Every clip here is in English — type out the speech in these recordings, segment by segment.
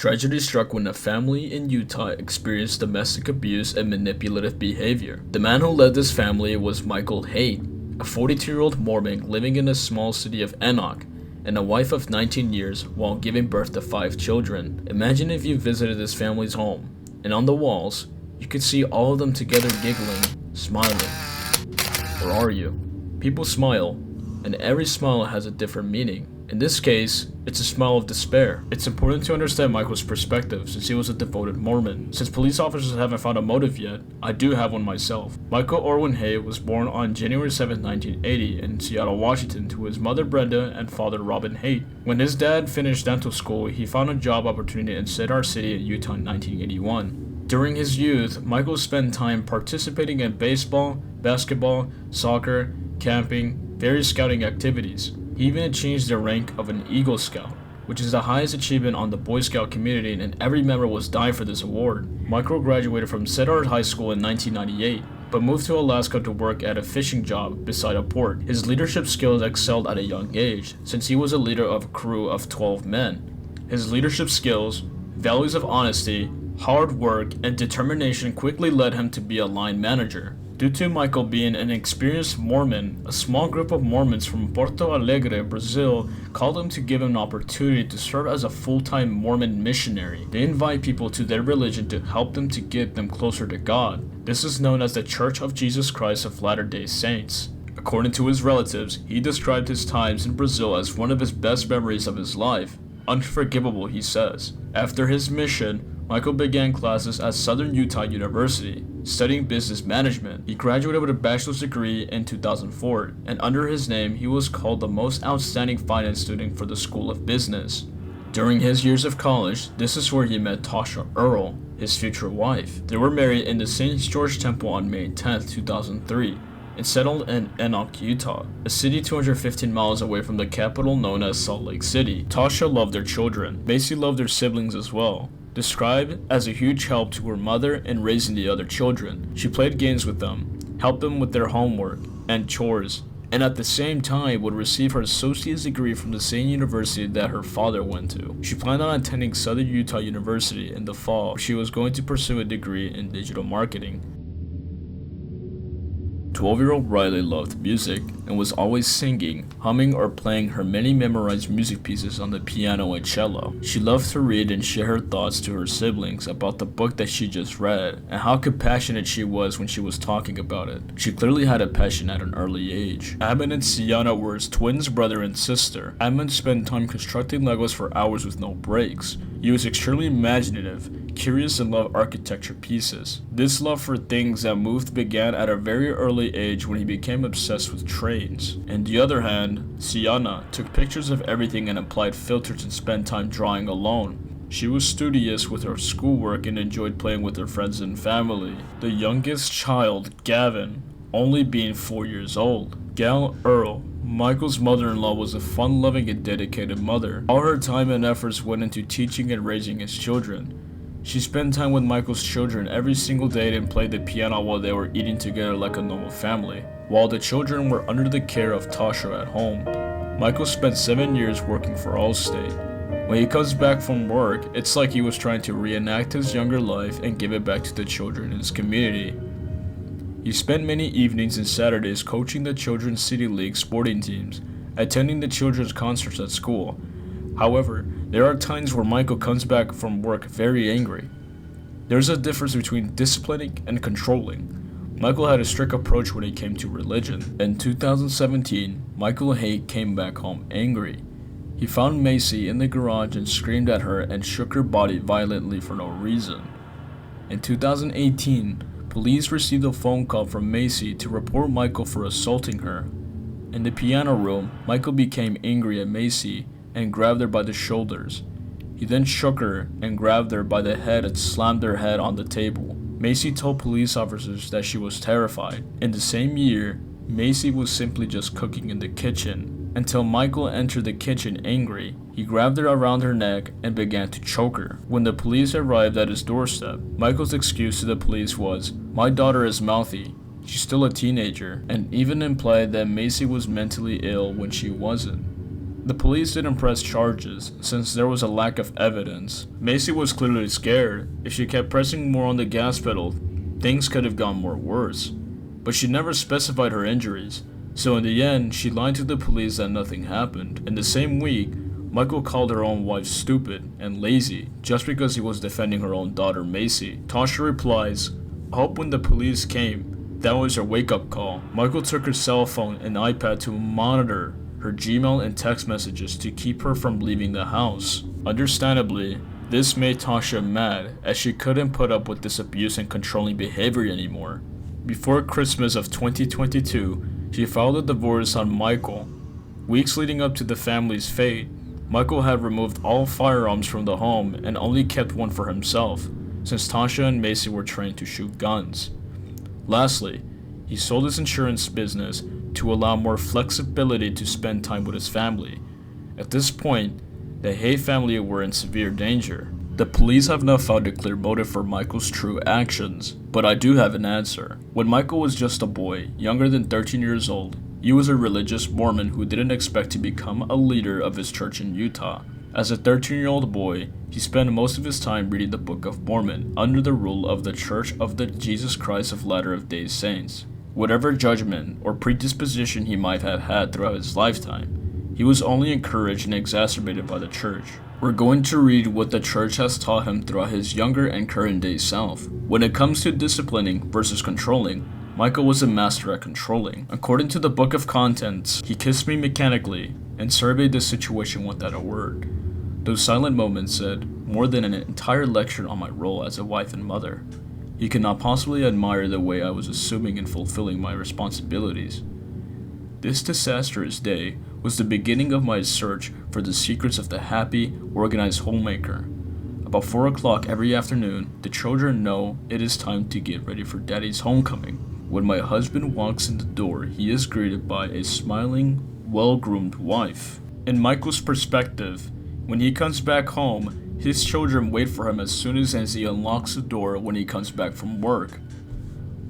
Tragedy struck when a family in Utah experienced domestic abuse and manipulative behavior. The man who led this family was Michael Haight, a 42-year-old Mormon living in the small city of Enoch, and a wife of 19 years while giving birth to 5 children. Imagine if you visited this family's home, and on the walls, you could see all of them together giggling, smiling. Or are you? People smile, and every smile has a different meaning. In this case, it's a smile of despair. It's important to understand Michael's perspective since he was a devoted Mormon. Since police officers haven't found a motive yet, I do have one myself. Michael Orwin Hay was born on January 7, 1980 in Seattle, Washington to his mother Brenda and father Robin Haight. When his dad finished dental school, he found a job opportunity in Cedar City in Utah in 1981. During his youth, Michael spent time participating in baseball, basketball, soccer, camping, various scouting activities. He even achieved the rank of an Eagle Scout, which is the highest achievement on the Boy Scout community, and every member was dying for this award. Michael graduated from Cedar High School in 1998, but moved to Alaska to work at a fishing job beside a port. His leadership skills excelled at a young age, since he was a leader of a crew of 12 men. His leadership skills, values of honesty, hard work, and determination quickly led him to be a line manager. Due to Michael being an experienced Mormon, a small group of Mormons from Porto Alegre, Brazil, called him to give him an opportunity to serve as a full-time Mormon missionary. They invite people to their religion to help them to get them closer to God. This is known as the Church of Jesus Christ of Latter-day Saints. According to his relatives, he described his times in Brazil as one of his best memories of his life. Unforgivable, he says. After his mission, Michael began classes at Southern Utah University, studying business management. He graduated with a bachelor's degree in 2004, and under his name, he was called the most outstanding finance student for the School of Business. During his years of college, this is where he met Tasha Earl, his future wife. They were married in the St. George Temple on May 10, 2003, and settled in Enoch, Utah, a city 215 miles away from the capital known as Salt Lake City. Tasha loved their children. Macy loved their siblings as well. Described as a huge help to her mother in raising the other children. She played games with them, helped them with their homework and chores, and at the same time would receive her associate's degree from the same university that her father went to. She planned on attending Southern Utah University in the fall. She was going to pursue a degree in digital marketing. 12-year-old Riley loved music and was always singing, humming, or playing her many memorized music pieces on the piano and cello. She loved to read and share her thoughts to her siblings about the book that she just read and how compassionate she was when she was talking about it. She clearly had a passion at an early age. Ammon and Sienna were his twins, brother and sister. Ammon spent time constructing Legos for hours with no breaks. He was extremely imaginative, curious, and loved architecture pieces. This love for things that moved began at a very early age when he became obsessed with trains. On the other hand, Sienna took pictures of everything and applied filters and spent time drawing alone. She was studious with her schoolwork and enjoyed playing with her friends and family. The youngest child, Gavin, only being 4 years old. Gal Earl, Michael's mother-in-law, was a fun-loving and dedicated mother. All her time and efforts went into teaching and raising his children. She spent time with Michael's children every single day and played the piano while they were eating together like a normal family. While the children were under the care of Tasha at home, Michael spent 7 years working for Allstate. When he comes back from work, it's like he was trying to reenact his younger life and give it back to the children in his community. He spent many evenings and Saturdays coaching the Children's City League sporting teams, attending the children's concerts at school. However, there are times where Michael comes back from work very angry. There's a difference between disciplining and controlling. Michael had a strict approach when it came to religion. In 2017, Michael Haight came back home angry. He found Macy in the garage and screamed at her and shook her body violently for no reason. In 2018, police received a phone call from Macy to report Michael for assaulting her. In the piano room, Michael became angry at Macy and grabbed her by the shoulders. He then shook her and grabbed her by the head and slammed her head on the table. Macy told police officers that she was terrified. In the same year, Macy was simply just cooking in the kitchen until Michael entered the kitchen angry. He grabbed her around her neck and began to choke her. When the police arrived at his doorstep, Michael's excuse to the police was, "My daughter is mouthy. She's still a teenager," and even implied that Macy was mentally ill when she wasn't. The police didn't press charges since there was a lack of evidence. Macy was clearly scared. If she kept pressing more on the gas pedal, things could have gone more worse. But she never specified her injuries, so in the end, she lied to the police that nothing happened. In the same week, Michael called her own wife stupid and lazy just because he was defending her own daughter Macy. Tasha replies, "I hope when the police came, that was her wake-up call." Michael took her cell phone and iPad to monitor her Gmail and text messages to keep her from leaving the house. Understandably, this made Tasha mad as she couldn't put up with this abuse and controlling behavior anymore. Before Christmas of 2022, she filed a divorce on Michael. Weeks leading up to the family's fate, Michael had removed all firearms from the home and only kept one for himself, since Tasha and Macy were trained to shoot guns. Lastly, he sold his insurance business to allow more flexibility to spend time with his family. At this point, the Hay family were in severe danger. The police have not found a clear motive for Michael's true actions, but I do have an answer. When Michael was just a boy, younger than 13 years old, he was a religious Mormon who didn't expect to become a leader of his church in Utah. As a 13-year-old boy, he spent most of his time reading the Book of Mormon under the rule of the Church of the Jesus Christ of Latter-day Saints. Whatever judgment or predisposition he might have had throughout his lifetime, he was only encouraged and exacerbated by the church. We're going to read what the church has taught him throughout his younger and current day self. When it comes to disciplining versus controlling, Michael was a master at controlling. According to the Book of Contents, he kissed me mechanically and surveyed the situation without a word. Those silent moments said more than an entire lecture on my role as a wife and mother. He could not possibly admire the way I was assuming and fulfilling my responsibilities. This disastrous day was the beginning of my search for the secrets of the happy, organized homemaker. About 4 o'clock every afternoon, the children know it is time to get ready for Daddy's homecoming. When my husband walks in the door, he is greeted by a smiling, well-groomed wife. In Michael's perspective, when he comes back home, his children wait for him as soon as he unlocks the door when he comes back from work.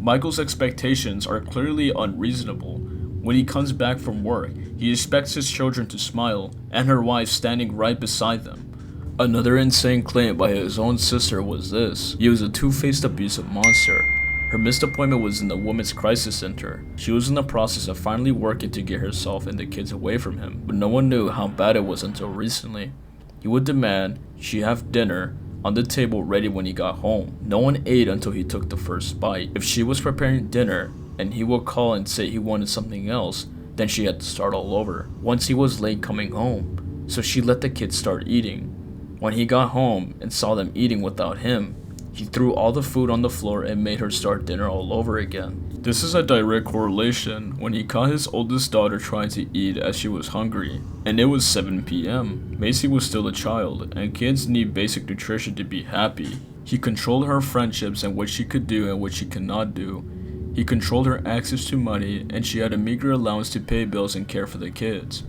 Michael's expectations are clearly unreasonable. When he comes back from work, he expects his children to smile and her wife standing right beside them. Another insane claim by his own sister was this: he was a two-faced abusive monster. Her missed appointment was in the Women's Crisis Center. She was in the process of finally working to get herself and the kids away from him, but no one knew how bad it was until recently. He would demand she have dinner on the table ready when he got home. No one ate until he took the first bite. If she was preparing dinner and he would call and say he wanted something else, then she had to start all over. Once he was late coming home, so she let the kids start eating. When he got home and saw them eating without him, he threw all the food on the floor and made her start dinner all over again. This is a direct correlation when he caught his oldest daughter trying to eat as she was hungry, and it was 7 p.m. Macy was still a child, and kids need basic nutrition to be happy. He controlled her friendships and what she could do and what she could not do. He controlled her access to money, and she had a meager allowance to pay bills and care for the kids.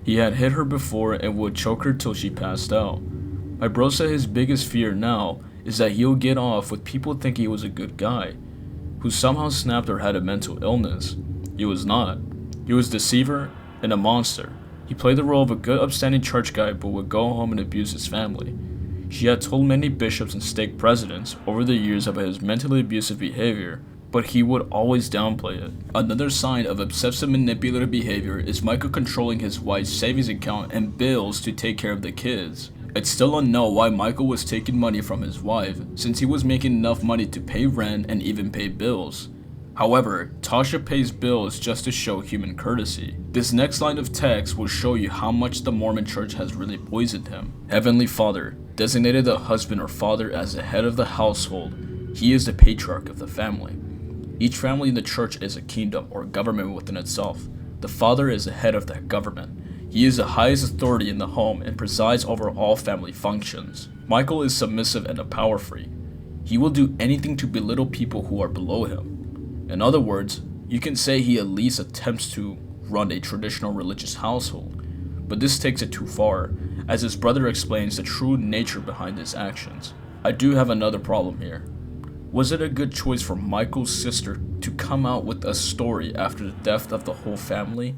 He had hit her before and would choke her till she passed out. My bro said his biggest fear now is that he'll get off with people thinking he was a good guy, who somehow snapped or had a mental illness. He was not. He was a deceiver and a monster. He played the role of a good upstanding church guy but would go home and abuse his family. She had told many bishops and stake presidents over the years about his mentally abusive behavior, but he would always downplay it. Another sign of obsessive manipulative behavior is Michael controlling his wife's savings account and bills to take care of the kids. It's still unknown why Michael was taking money from his wife, since he was making enough money to pay rent and even pay bills. However, Tasha pays bills just to show human courtesy. This next line of text will show you how much the Mormon church has really poisoned him. Heavenly Father designated the husband or father as the head of the household. He is the patriarch of the family. Each family in the church is a kingdom or government within itself. The father is the head of that government. He is the highest authority in the home and presides over all family functions. Michael is submissive and a power freak. He will do anything to belittle people who are below him. In other words, you can say he at least attempts to run a traditional religious household, but this takes it too far, as his brother explains the true nature behind his actions. I do have another problem here. Was it a good choice for Michael's sister to come out with a story after the death of the whole family?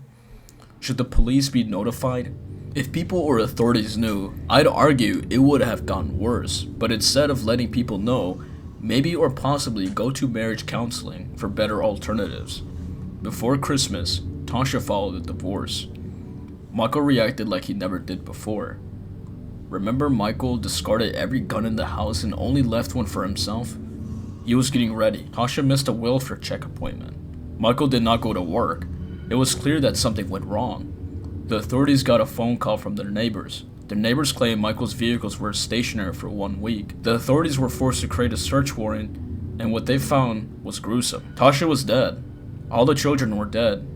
Should the police be notified? If people or authorities knew, I'd argue it would have gotten worse, but instead of letting people know, maybe or possibly go to marriage counseling for better alternatives. Before Christmas, Tasha filed a divorce. Michael reacted like he never did before. Remember Michael discarded every gun in the house and only left one for himself? He was getting ready. Tasha missed a welfare check appointment. Michael did not go to work. It was clear that something went wrong. The authorities got a phone call from their neighbors. Their neighbors claimed Michael's vehicles were stationary for 1 week. The authorities were forced to create a search warrant, and what they found was gruesome. Tasha was dead. All the children were dead.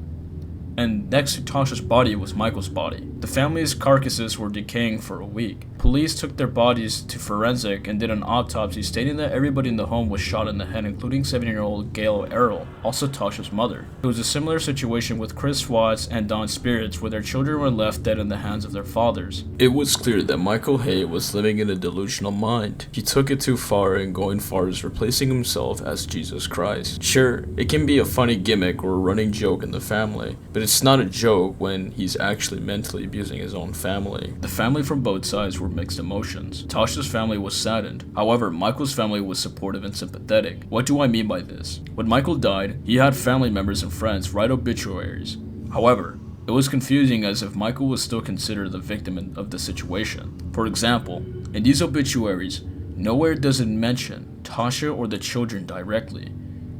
And next to Tasha's body was Michael's body. The family's carcasses were decaying for a week. Police took their bodies to forensic and did an autopsy stating that everybody in the home was shot in the head, including 7-year-old Gail Errol, also Tasha's mother. It was a similar situation with Chris Watts and Don Spirits, where their children were left dead in the hands of their fathers. It was clear that Michael Hay was living in a delusional mind. He took it too far, and going far as replacing himself as Jesus Christ. Sure, it can be a funny gimmick or a running joke in the family, but it's not a joke when he's actually mentally abusing his own family. The family from both sides were mixed emotions. Tasha's family was saddened. However, Michael's family was supportive and sympathetic. What do I mean by this? When Michael died, he had family members and friends write obituaries. However, it was confusing as if Michael was still considered the victim of the situation. For example, in these obituaries, nowhere does it mention Tasha or the children directly.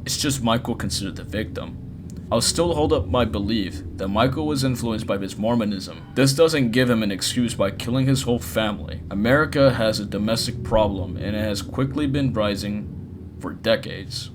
It's just Michael considered the victim. I'll still hold up my belief that Michael was influenced by his Mormonism. This doesn't give him an excuse by killing his whole family. America has a domestic problem, and it has quickly been rising for decades.